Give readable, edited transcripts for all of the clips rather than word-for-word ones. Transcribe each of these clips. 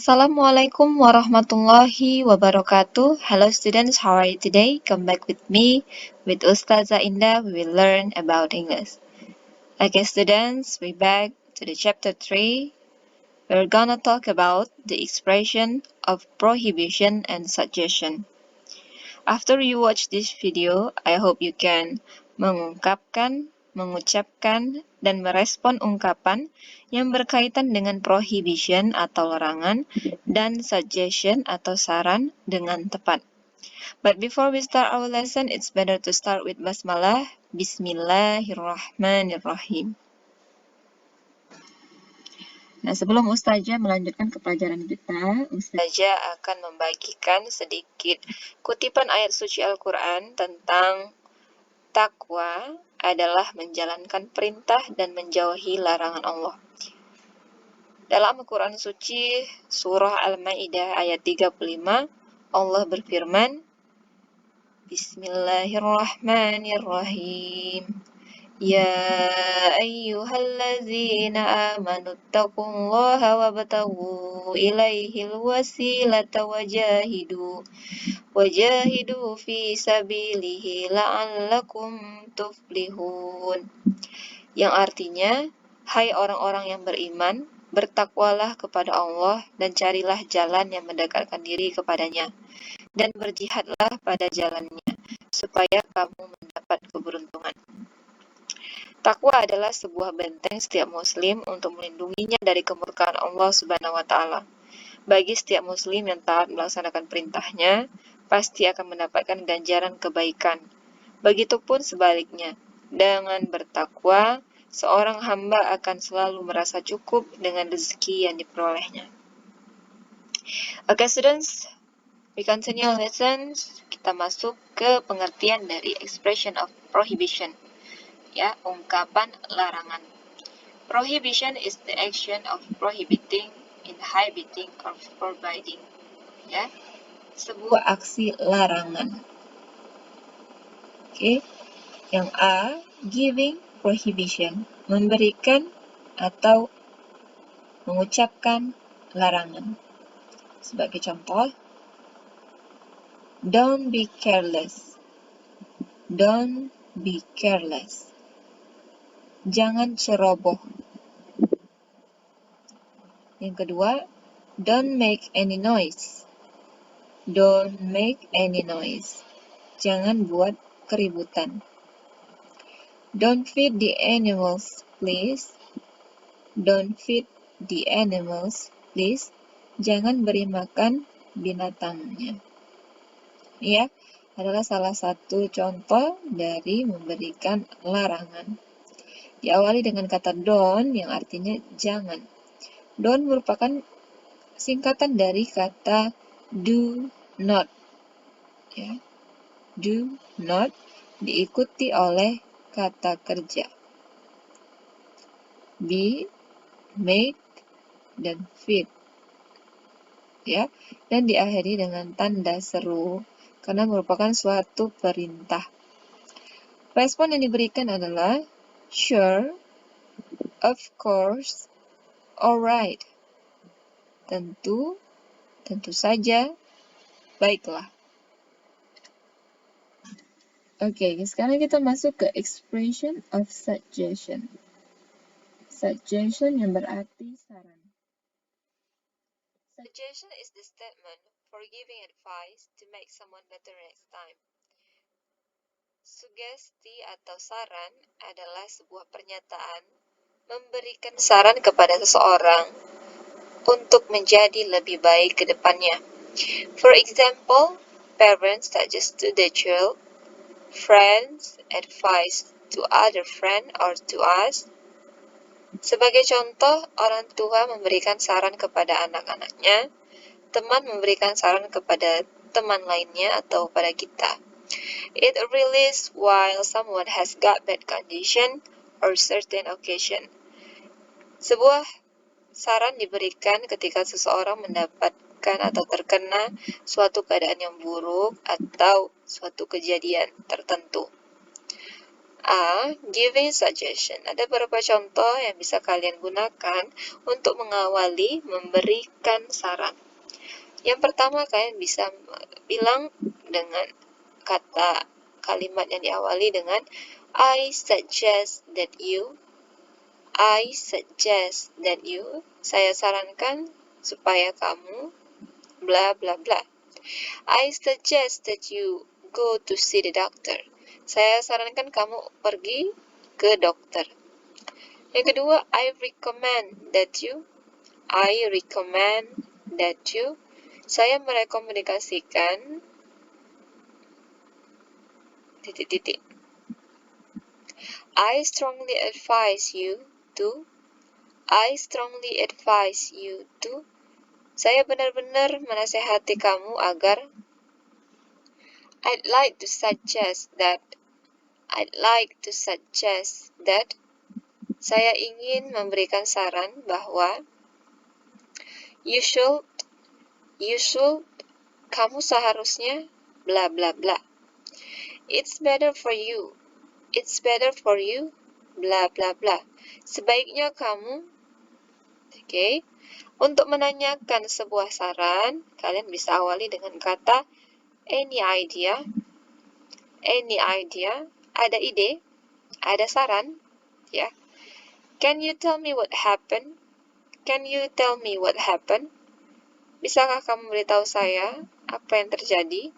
Assalamualaikum warahmatullahi wabarakatuh. Hello students, how are you today? Come back with me, with Ustazah Indah, we will learn about English. Okay students, we're back to the chapter 3. We're gonna talk about the expression of prohibition and suggestion. After you watch this video, I hope you can mengungkapkan, mengucapkan, dan merespon ungkapan yang berkaitan dengan prohibition atau larangan dan suggestion atau saran dengan tepat. But before we start our lesson, it's better to start with basmalah. Bismillahirrahmanirrahim. Nah, sebelum Ustazah melanjutkan ke pelajaran kita, Ustazah akan membagikan sedikit kutipan ayat suci Al-Quran tentang takwa adalah menjalankan perintah dan menjauhi larangan Allah. Dalam Al-Quran suci, surah Al-Ma'idah ayat 35, Allah berfirman, Bismillahirrahmanirrahim. Ya ayyuhallazina amanu taqullaha wabtaghu ilaihil wasilata wajahidu fi sabilihi la'allakum tuflihun. Yang artinya, hai orang-orang yang beriman, bertakwalah kepada Allah dan carilah jalan yang mendekatkan diri kepadanya, dan berjihadlah pada jalannya, supaya kamu mendapat keberuntungan. Takwa adalah sebuah benteng setiap muslim untuk melindunginya dari kemurkaan Allah Subhanahu wa Ta'ala. Bagi setiap muslim yang taat melaksanakan perintahnya, pasti akan mendapatkan ganjaran kebaikan. Begitupun sebaliknya, dengan bertakwa, seorang hamba akan selalu merasa cukup dengan rezeki yang diperolehnya. Okay students, we continue our lessons. Kita masuk ke pengertian dari expression of prohibition. Ya, ungkapan larangan. Prohibition is the action of prohibiting, inhibiting, or forbidding. Ya, sebuah aksi larangan. Oke, yang A, giving prohibition, memberikan atau mengucapkan larangan. Sebagai contoh, don't be careless. Don't be careless. Jangan ceroboh. Yang kedua, don't make any noise. Don't make any noise. Jangan buat keributan. Don't feed the animals, please. Don't feed the animals, please. Jangan beri makan binatangnya. Ya, adalah salah satu contoh dari memberikan larangan. Diawali dengan kata don't yang artinya jangan. Don't merupakan singkatan dari kata do not. Ya. Do not diikuti oleh kata kerja. Be, make, dan feed. Ya, dan diakhiri dengan tanda seru karena merupakan suatu perintah. Respon yang diberikan adalah sure, of course, alright. Tentu saja, baiklah. Oke, sekarang kita masuk ke expression of suggestion. Suggestion yang berarti saran. Suggestion is the statement for giving advice to make someone better next time. Sugesti atau saran adalah sebuah pernyataan memberikan saran kepada seseorang untuk menjadi lebih baik ke depannya. For example, parents suggest to their child, friends advise to other friend or to us. Sebagai contoh, orang tua memberikan saran kepada anak-anaknya, teman memberikan saran kepada teman lainnya atau pada kita. It releases while someone has got bad condition or certain occasion. Sebuah saran diberikan ketika seseorang mendapatkan atau terkena suatu keadaan yang buruk atau suatu kejadian tertentu. A. Giving suggestion. Ada beberapa contoh yang bisa kalian gunakan untuk mengawali memberikan saran. Yang pertama, kalian bisa bilang dengan kata kalimat yang diawali dengan I suggest that you. Saya sarankan supaya kamu bla bla bla. I suggest that you go to see the doctor. Saya sarankan kamu pergi ke dokter. Yang kedua, I recommend that you. Saya merekomendasikan titik-titik. I strongly advise you to. Saya benar-benar menasehati kamu agar. I'd like to suggest that. Saya ingin memberikan saran bahwa you should, kamu seharusnya bla bla bla. It's better for you, bla bla bla. Sebaiknya kamu, oke. Untuk menanyakan sebuah saran, kalian bisa awali dengan kata any idea. Ada ide, ada saran, ya. Can you tell me what happened? Bisakah kamu beritahu saya apa yang terjadi?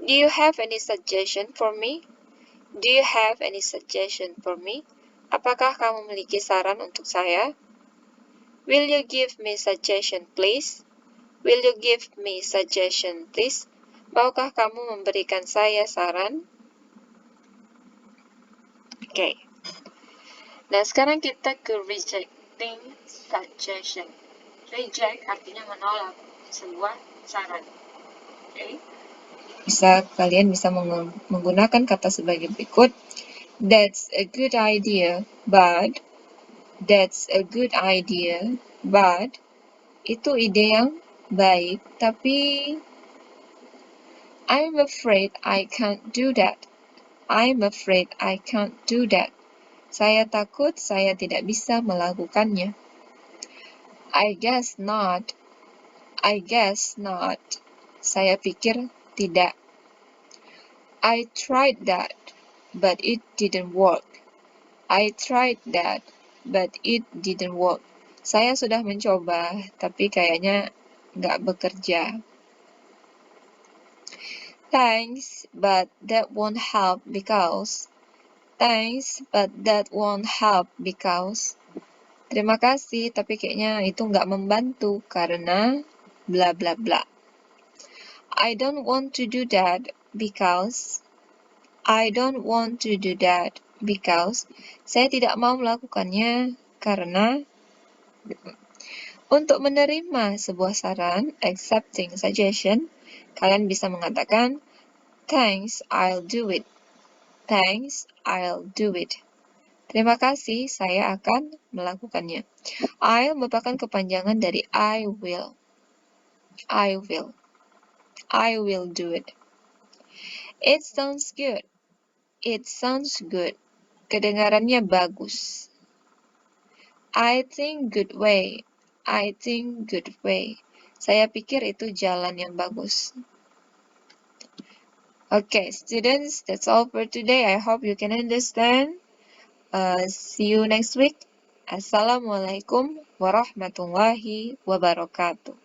Do you have any suggestion for me? Apakah kamu memiliki saran untuk saya? Will you give me suggestion, please? Maukah kamu memberikan saya saran? Oke. Nah, sekarang kita ke rejecting suggestion. Reject artinya menolak sebuah saran. Oke. Kalian bisa menggunakan kata sebagai berikut. That's a good idea, but. Itu ide yang baik, tapi I'm afraid I can't do that. Saya takut saya tidak bisa melakukannya. I guess not. Saya pikir tidak. I tried that, but it didn't work. Saya sudah mencoba, tapi kayaknya nggak bekerja. Thanks, but that won't help because. Terima kasih, tapi kayaknya itu nggak membantu karena bla bla bla. I don't want to do that because. Saya tidak mau melakukannya karena. Untuk menerima sebuah saran, accepting suggestion, kalian bisa mengatakan, thanks, I'll do it. Terima kasih, saya akan melakukannya. I'll merupakan kepanjangan dari I will. I will do it. It sounds good. Kedengarannya bagus. I think good way. Saya pikir itu jalan yang bagus. Okay, students, that's all for today. I hope you can understand. See you next week. Assalamualaikum warahmatullahi wabarakatuh.